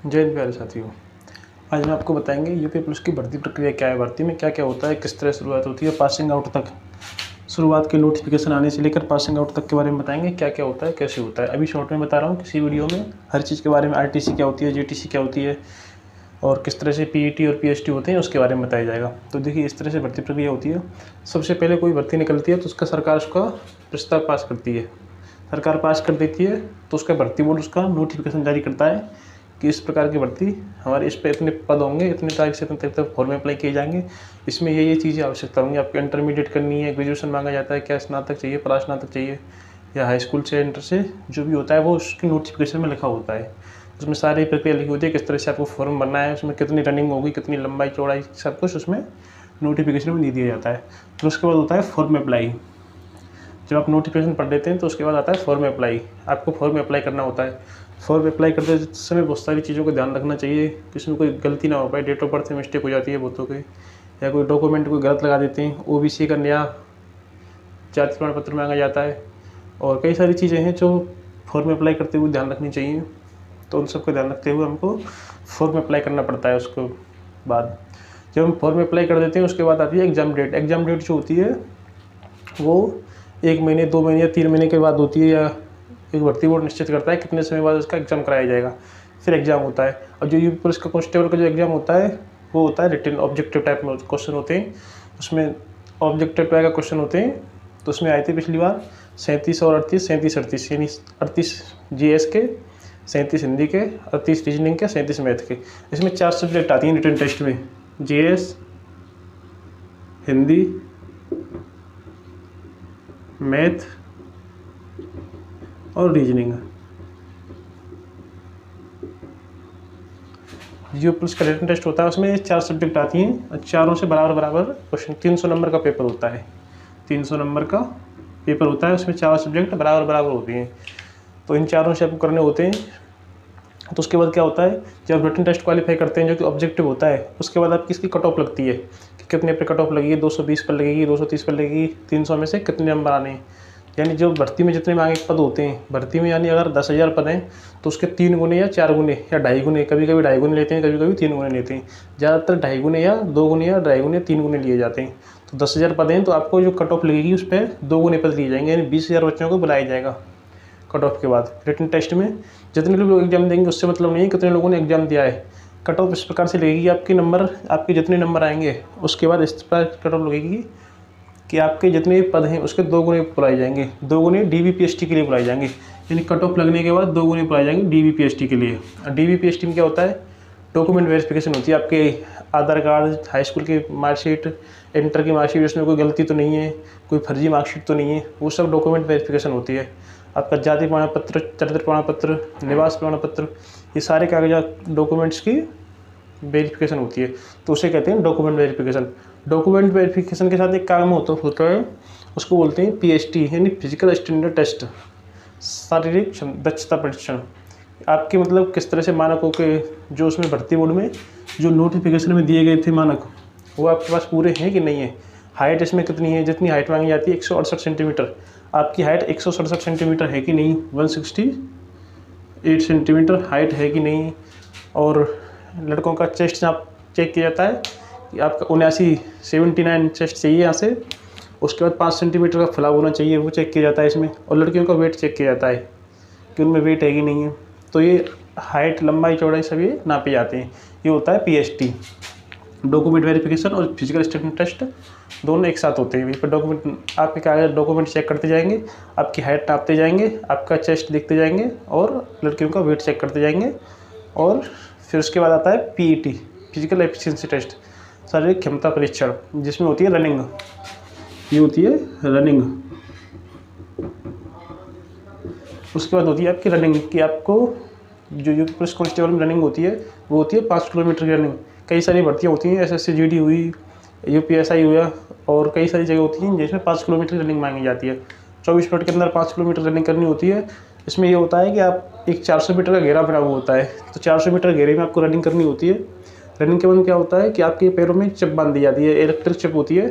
जय हिंद प्यारे साथियों। आज हम आपको बताएंगे यूपी पुलिस की भर्ती प्रक्रिया क्या है, भर्ती में क्या क्या होता है, किस तरह शुरुआत होती है, पासिंग आउट तक, शुरुआत के नोटिफिकेशन आने से लेकर पासिंग आउट तक के बारे में बताएंगे क्या क्या होता है, कैसे होता है। अभी शॉर्ट में बता रहा हूँ, किसी वीडियो में हर चीज़ के बारे में, आरटीसी क्या होती है, जीटीसी क्या होती है और किस तरह से पीईटी और पीएसटी होते हैं उसके बारे में बताया जाएगा। तो देखिए, इस तरह से भर्ती प्रक्रिया होती है। सबसे पहले कोई भर्ती निकलती है तो उसका सरकार उसका प्रस्ताव पास करती है, सरकार पास कर देती है तो उसका भर्ती बोर्ड उसका नोटिफिकेशन जारी करता है कि इस प्रकार की भर्ती हमारे इस पे इतने पद होंगे, इतने तारीख से इतने तारीख तक फॉर्म अप्लाई किए जाएंगे, इसमें ये चीज़ें आवश्यकता होंगी। आपको इंटरमीडिएट करनी है, ग्रेजुएशन मांगा जाता है, क्या स्नातक चाहिए, परास्नातक चाहिए या हाई स्कूल से इंटर से जो भी होता है वो उसकी नोटिफिकेशन में लिखा होता है। उसमें सारी प्रक्रिया लिखी होती है, किस तरह से आपको फॉर्म भरना है, उसमें कितनी रनिंग होगी, कितनी लंबाई चौड़ाई, सब कुछ उसमें नोटिफिकेशन में दे दिया जाता है। फिर उसके बाद होता है फॉर्म अप्लाई। जब आप नोटिफिकेशन पढ़ लेते हैं तो उसके बाद आता है फॉर्म अप्लाई। आपको फॉर्म अप्लाई करना होता है। फॉर्म अप्लाई करते समय बहुत सारी चीज़ों का ध्यान रखना चाहिए कि उसमें कोई गलती ना हो पाए। डेट ऑफ बर्थ में मिस्टेक हो जाती है बहुतों के, या कोई डॉक्यूमेंट कोई गलत लगा देते हैं, ओबीसी का नया जाति प्रमाण पत्र मांगा जाता है और कई सारी चीज़ें हैं जो फॉर्म अप्लाई करते हुए ध्यान रखनी चाहिए। तो उन सबको ध्यान रखते हुए हमको फॉर्म अप्लाई करना पड़ता है। उसके बाद जब हम फॉर्म अप्लाई कर देते हैं उसके बाद आती है एग्ज़ाम डेट। एग्ज़ाम डेट जो होती है वो 1 महीने, 2 महीने या 3 महीने के बाद होती है, या एक भर्ती बोर्ड निश्चित करता है कितने समय बाद उसका एग्ज़ाम कराया जाएगा। फिर एग्ज़ाम होता है। और जो यूपी पुलिस का कांस्टेबल का जो एग्ज़ाम होता है वो होता है रिटन, ऑब्जेक्टिव टाइप में क्वेश्चन होते हैं। उसमें ऑब्जेक्टिव टाइप का क्वेश्चन होते हैं। तो उसमें आए थे पिछली बार 37 और 38, 37-38 यानी 38 जीएस के, 37 हिंदी के, 38 रीजनिंग के, 37 मैथ के। इसमें 4 सब्जेक्ट आती हैं रिटन टेस्ट में, जीएस, हिंदी, मैथ और रीजनिंग। जो पुलिस का रिटन टेस्ट होता है उसमें 4 सब्जेक्ट आती हैं, चारों से बराबर क्वेश्चन। 300 नंबर का पेपर होता है, 300 नंबर का पेपर होता है। उसमें 4 सब्जेक्ट बराबर होती हैं। तो इन चारों से आपको करने होते हैं। तो उसके बाद क्या होता है, जब रिटन टेस्ट क्वालिफाई करते हैं जो कि ऑब्जेक्टिव होता है, उसके बाद आपकी इसकी कट ऑफ लगती है कि कितने पे कट ऑफ लगेगी, 220 पर लगेगी, 230 पर लगेगी, 300 में से कितने नंबर आने हैं। यानी जो भर्ती में जितने मांगे पद होते हैं, भर्ती में यानी अगर 10,000 पद हैं तो उसके 3 गुने या 4 गुने या 2.5 गुने, कभी कभी 2.5 गुने लेते हैं, कभी कभी 3 गुने लेते हैं। ज़्यादातर 2.5 गुने या 2 गुने या 2.5 गुने, 3 गुने लिए जाते हैं। तो 10,000 पद हैं तो आपको जो कट ऑफ लगेगी उस पर 2 गुने पद लिए जाएंगे, यानी 20,000 बच्चों को बुलाया जाएगा। कट ऑफ के बाद रिटन टेस्ट में जितने लोग एग्जाम देंगे उससे मतलब नहीं है कितने लोगों ने एग्जाम दिया है। कट ऑफ इस प्रकार से लगेगी, आपके नंबर, आपके जितने नंबर आएंगे उसके बाद इस प्रकार कट ऑफ लगेगी कि आपके जितने पद हैं उसके 2 गुने बुलाए जाएंगे, 2 गुने डीबीपीएसटी के लिए बुलाए जाएंगे। यानी कट ऑफ लगने के बाद 2 गुने बुलाए जाएंगे डीबीपीएसटी के लिए। डीबीपीएसटी में क्या होता है, डॉक्यूमेंट वेरिफिकेशन होती है। आपके आधार कार्ड, हाई स्कूल की मार्कशीट, इंटर की मार्कशीट, उसमें कोई गलती तो नहीं है, कोई फर्जी मार्कशीट तो नहीं है, वो सब डॉक्यूमेंट वेरिफिकेशन होती है। आपका जाति प्रमाण पत्र, चरित्र प्रमाण पत्र, निवास प्रमाण पत्र, ये सारे कागजात डॉक्यूमेंट्स की वेरिफिकेशन होती है। तो उसे कहते हैं डॉक्यूमेंट वेरिफिकेशन। डॉक्यूमेंट वेरिफिकेशन के साथ एक काम होता है, उसको बोलते हैं पीएसटी, यानी फिजिकल स्टैंडर्ड टेस्ट, शारीरिक दक्षता परीक्षण। आपके मतलब किस तरह से मानकों के, जो उसमें भर्ती बोर्ड में जो नोटिफिकेशन में दिए गए थे मानक, वो आपके पास पूरे हैं कि नहीं है। हाइट इसमें कितनी है, जितनी हाइट मांगी जाती है 168 सेंटीमीटर, आपकी हाइट 167 सेंटीमीटर है कि नहीं, 168 सेंटीमीटर हाइट है कि नहीं। और लड़कों का चेस्ट आप चेक किया जाता है कि आपका 79 चेस्ट चाहिए यहाँ से। उसके बाद 5 सेंटीमीटर का फैलाव होना चाहिए, वो चेक किया जाता है इसमें। और लड़कियों का वेट चेक किया जाता है कि उनमें वेट है कि नहीं है। तो ये हाइट, लंबाई, चौड़ाई सभी नापे जाते हैं। ये होता है पीएसटी, डॉक्यूमेंट वेरिफिकेशन और फिजिकल स्टैंडर्ड टेस्ट दोनों एक साथ होते हैं। वहीं पर डॉक्यूमेंट, आपके कागज डॉक्यूमेंट चेक करते जाएंगे, आपकी हाइट नापते जाएंगे, आपका चेस्ट देखते जाएंगे और लड़कियों का वेट चेक करते जाएंगे। और फिर उसके बाद आता है पीईटी, फिजिकल एफिशिएंसी टेस्ट, शारीरिक क्षमता परीक्षण, जिसमें होती है रनिंग। ये होती है रनिंग। उसके बाद होती है आपकी रनिंग कि आपको जो यूपी पुलिस कांस्टेबल में रनिंग होती है वो होती है 5 किलोमीटर की रनिंग। कई सारी भर्तियाँ होती हैं, एसएससी जीडी हुई, यूपीएसआई हुआ, और कई सारी जगह होती हैं जिसमें 5 किलोमीटर की रनिंग मांगी जाती है। 24 मिनट के अंदर 5 किलोमीटर रनिंग करनी होती है। इसमें ये होता है कि आप एक 400 मीटर का घेरा बना हुआ होता है, तो 400 मीटर घेरे में आपको रनिंग करनी होती है। रनिंग के बाद क्या होता है कि आपके पैरों में चिप बांध दी जाती है, इलेक्ट्रिक चिप होती है।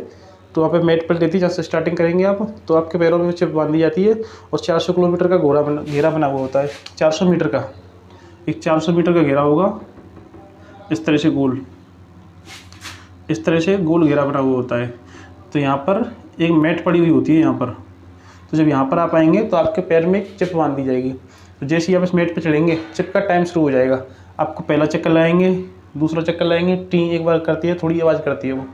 तो वहाँ पे मैट पर देती है, जहाँ से स्टार्टिंग करेंगे आप, तो आपके पैरों में चिप बांध दी जाती है। और 400 किलोमीटर का घेरा बना हुआ होता है, 400 मीटर का। एक 400 मीटर का घेरा होगा, इस तरह से गोल, इस तरह से गोल घेरा बना हुआ होता है। तो यहाँ पर एक मैट पड़ी हुई होती है यहाँ पर। तो जब यहाँ पर आप आएंगे तो आपके पैर में एक चिप बांध दी जाएगी। तो जैसे ही आप इस मैट पर चढ़ेंगे, चिप का टाइम शुरू हो जाएगा। आपको पहला चक्कर लगाएंगे, दूसरा चक्कर लगाएंगे, टी एक बार करती है, थोड़ी आवाज़ करती है वो।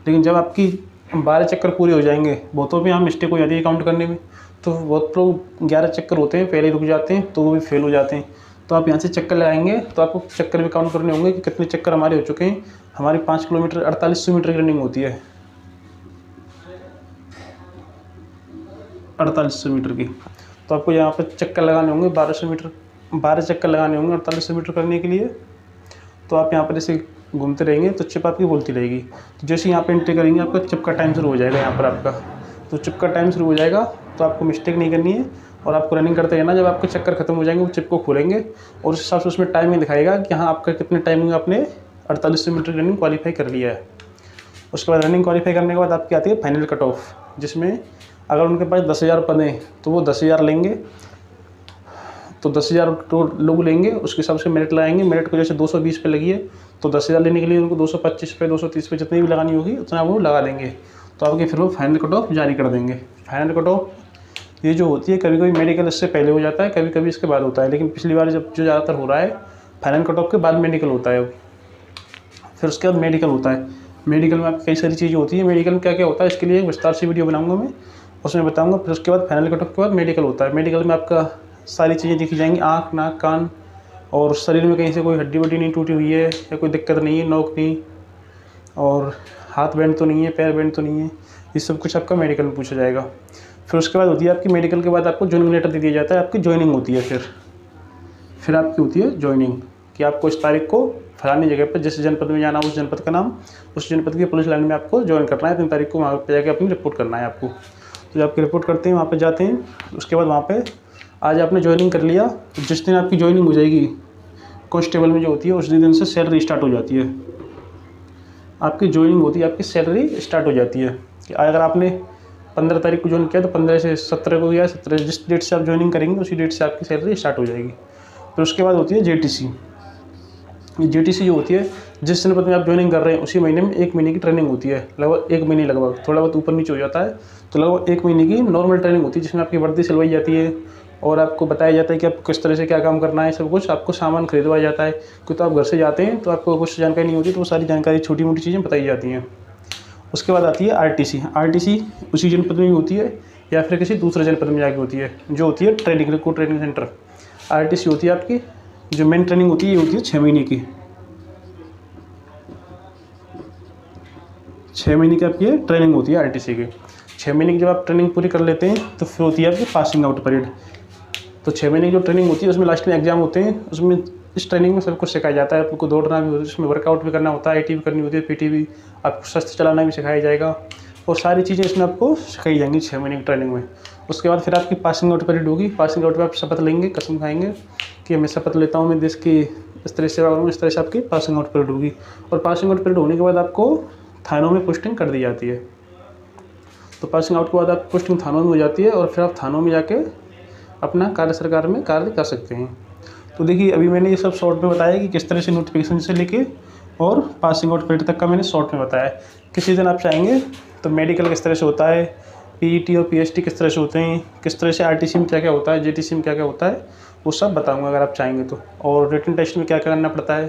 लेकिन जब आपकी 12 चक्कर पूरे हो जाएंगे, बहुतों में यहाँ मिस्टेक हो जाती है काउंट करने में। तो बहुत लोग 11 चक्कर होते हैं, पहले रुक जाते हैं, तो वो भी फेल हो जाते हैं। तो आप यहाँ से चक्कर लगाएंगे तो आपको चक्कर भी काउंट करने होंगे कि कितने चक्कर हमारे हो चुके हैं। हमारी 5 किलोमीटर 4800 मीटर की रनिंग होती है, 4800 मीटर की। तो आपको यहाँ पर चक्कर लगाने होंगे 12 चक्कर लगाने होंगे 4800 मीटर करने के लिए। तो आप यहाँ पर जैसे घूमते रहेंगे तो चिप आपकी बोलती रहेगी। तो जैसे यहाँ पे एंट्री करेंगे आपका चिप का टाइम शुरू हो जाएगा यहाँ पर आपका। तो चिप का टाइम शुरू हो जाएगा तो आपको मिस्टेक नहीं करनी है और आपको रनिंग करते रहना। जब आपके चक्कर खत्म हो जाएंगे वो चिप को खोलेंगे और उस हिसाब से उसमें टाइमिंग दिखाएगा कि हाँ आपका कितने टाइमिंग आपने 4800 मीटर की रनिंग क्वालिफाई कर लिया है। उसके बाद रनिंग क्वालिफाई करने के बाद आपकी आती है फाइनल कट ऑफ, जिसमें अगर उनके पास 10,000 पद हैं तो वो 10,000 लेंगे। तो 10,000 लोग लेंगे, उसके हिसाब से मेरिट लगाएंगे। मेरिट को जैसे 220 पे लगी है तो 10,000 लेने के लिए उनको 225 पे 230 पे जितनी भी लगानी होगी उतना वो लगा देंगे। तो आपकी फिर वो फाइनल कट ऑफ जारी कर देंगे। फाइनल कट ऑफ ये जो होती है, कभी कभी मेडिकल इससे पहले हो जाता है, कभी कभी इसके बाद होता है। लेकिन पिछली बार जब जो ज़्यादातर हो रहा है फाइनल कट ऑफ के बाद मेडिकल होता है। फिर उसके बाद मेडिकल होता है। मेडिकल में आपकी कई सारी चीज़ें होती है। मेडिकल में क्या क्या होता है इसके लिए एक विस्तार से वीडियो बनाऊंगा मैं, उसमें बताऊंगा। फिर उसके बाद फाइनल कट ऑफ के बाद मेडिकल होता है। मेडिकल में आपका सारी चीज़ें देखी जाएंगी, आँख, नाक, कान, और शरीर में कहीं से कोई हड्डी वड्डी नहीं टूटी हुई है या कोई दिक्कत नहीं है, नोक नहीं, और हाथ बैंड तो नहीं है, पैर बैंड तो नहीं है, ये सब कुछ आपका मेडिकल में पूछा जाएगा। फिर उसके बाद होती है आपकी मेडिकल के बाद आपको ज्वाइनिंग लेटर दे दिया जाता है, आपकी ज्वाइनिंग होती है। फिर आपकी होती है ज्वाइनिंग कि आपको इस तारीख को फलानी जगह पर जिस जनपद में जाना, उस जनपद का नाम, उस जनपद की पुलिस लाइन में आपको ज्वाइन करना है। 3 तारीख को वहाँ पर जाकर अपनी रिपोर्ट करना है आपको। तो जब आपकी रिपोर्ट करते हैं वहाँ पर जाते हैं, उसके बाद वहाँ पर आज आपने ज्वाइनिंग कर लिया तो जिस दिन आपकी ज्वाइनिंग हो जाएगी कांस्टेबल में जो होती है, उस दिन से सैलरी स्टार्ट हो जाती है। आपकी ज्वाइनिंग होती है, आपकी सैलरी स्टार्ट हो जाती है। कि अगर आपने 15 तारीख को ज्वाइन किया तो 15 से 17 को या 17 जिस डेट से आप ज्वाइनिंग करेंगे उसी डेट से आपकी सैलरी स्टार्ट हो जाएगी। फिर उसके बाद होती है JTC। JTC जो होती है, जिस जनपद में आप ज्वाइनिंग कर रहे हैं उसी महीने में 1 महीने की ट्रेनिंग होती है, लगभग 1 महीने, लगभग थोड़ा बहुत ऊपर नीचे हो जाता है, तो लगभग 1 महीने की नॉर्मल ट्रेनिंग होती है जिसमें आपकी वर्दी सिलवाई जाती है और आपको बताया जाता है कि आपको किस तरह से क्या काम करना है। सब कुछ आपको सामान खरीदवाया जाता है, क्योंकि तो आप घर से जाते हैं तो आपको कुछ जानकारी नहीं होती, तो वो सारी जानकारी छोटी मोटी चीज़ें बताई जाती हैं। उसके बाद आती है RTC उसी जनपद में होती है या फिर किसी दूसरे जनपद में जाके होती है, जो होती है training, recruit training centre. RTC होती है आपकी जो मेन ट्रेनिंग होती है, ये होती है 6 महीने की। 6 महीने की आपकी ट्रेनिंग होती है RTC की। 6 महीने की जब आप ट्रेनिंग पूरी कर लेते हैं तो फिर होती है आपकी पासिंग आउट पीरियड। तो 6 महीने की जो ट्रेनिंग होती है उसमें लास्ट में एग्जाम होते हैं। उसमें इस ट्रेनिंग में सब कुछ सिखाया जाता है। आपको दौड़ना भी होता है, उसमें वर्कआउट भी करना होता है, IT भी करनी होती है, PT भी, आपको शस्त्र चलाना भी सिखाया जाएगा और सारी चीज़ें इसमें आपको सिखाई जाएंगी 6 महीने की ट्रेनिंग में। उसके बाद फिर आपकी पासिंग आउट पीरियड होगी। पासिंग आउट में आप शपथ लेंगे, कसम खाएंगे कि मैं शपथ लेता हूँ मैं देश की इस तरह से सेवा करूँगा, इस तरह से आपकी पासिंग आउट पीरियड होगी। और पासिंग आउट पीरियड होने के बाद आपको थानों में पोस्टिंग कर दी जाती है। तो पासिंग आउट के बाद आप पोस्टिंग थानों में हो जाती है और फिर आप थानों में जाके अपना कार्य सरकार में कार्य कर सकते हैं। तो देखिए अभी मैंने ये सब शॉर्ट में बताया कि किस तरह से नोटिफिकेशन से लेके और पासिंग आउट पीरियड तक का मैंने शॉर्ट में बताया। किसी दिन आप चाहेंगे तो मेडिकल किस तरह से होता है, PET और PST किस तरह से होते हैं, किस तरह से RTC में क्या क्या होता है, JTC में क्या क्या होता है, वो सब बताऊँगा अगर आप चाहेंगे तो। और रिटन टेस्ट में क्या क्या करना पड़ता है,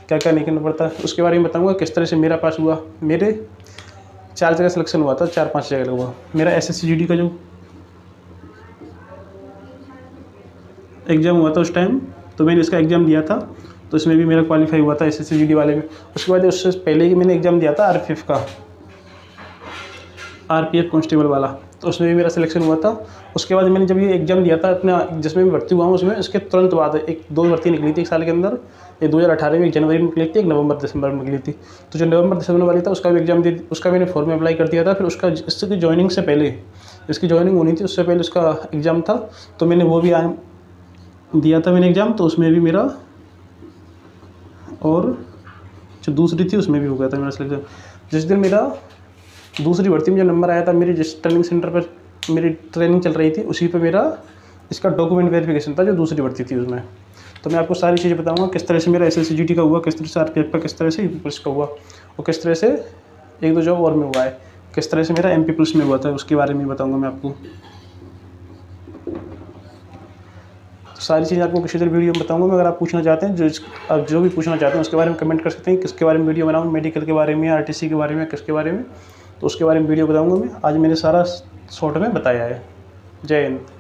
क्या क्या नहीं करना पड़ता है, उसके बारे में बताऊँगा। किस तरह से मेरा पास हुआ, मेरे 4 जगह सिलेक्शन हुआ था, 4-5 जगह हुआ। मेरा SSC GD का जो एग्ज़ाम हुआ था उस टाइम, तो मैंने इसका एग्ज़ाम दिया था, तो इसमें भी मेरा क्वालिफाई हुआ था SSC GD वाले में। उसके बाद उससे पहले ही मैंने एग्ज़ाम दिया था RPF का, RPF कांस्टेबल वाला, तो उसमें भी मेरा सिलेक्शन हुआ था। उसके बाद मैंने जब ये एग्ज़ाम दिया था अपना जिसमें मैं भर्ती हुआ हूँ उसमें, उसके तुरंत बाद 2 भर्ती निकली थी 1 साल के अंदर। ये 2018 में, 1 जनवरी में निकली थी, 1 नवंबर-दिसंबर में निकली थी। तो जो नवंबर-दिसंबर वाली था उसका भी एग्ज़ाम दे, उसका मैंने फॉर्म में अप्लाई कर दिया था। फिर उसका इसकी ज्वाइनिंग से पहले, इसकी ज्वाइनिंग होनी थी उससे पहले उसका एग्ज़ाम था, तो मैंने वो भी दिया था मैंने एग्ज़ाम। तो उसमें भी मेरा, और जो दूसरी थी उसमें भी हो गया था मेरा सिलेक्शन। जिस दिन मेरा दूसरी भर्ती में जो नंबर आया था, मेरी जिस ट्रेनिंग सेंटर पर मेरी ट्रेनिंग चल रही थी उसी पे मेरा इसका डॉक्यूमेंट वेरिफिकेशन था, जो दूसरी भर्ती थी उसमें। तो मैं आपको सारी चीज़ें बताऊंगा, किस तरह से मेरा SSCGT का हुआ, किस तरह से RPF का, किस तरह से UP पुलिस का हुआ, और किस तरह से 1-2 जॉब और में हुआ है, किस तरह से मेरा MP पुलिस में हुआ था, उसके बारे में बताऊँगा मैं आपको। तो सारी चीज़ें आपको किसी तरह वीडियो में बताऊँगा मैं। अगर आप पूछना चाहते हैं, आप जो भी पूछना चाहते हैं उसके बारे में कमेंट कर सकते हैं, किसके बारे में वीडियो बनाऊँ, मेडिकल के बारे में, RTC के बारे में, किसके बारे में, तो उसके बारे में वीडियो बताऊँगा मैं। आज मैंने सारा शॉर्ट में बताया है। जय हिंद।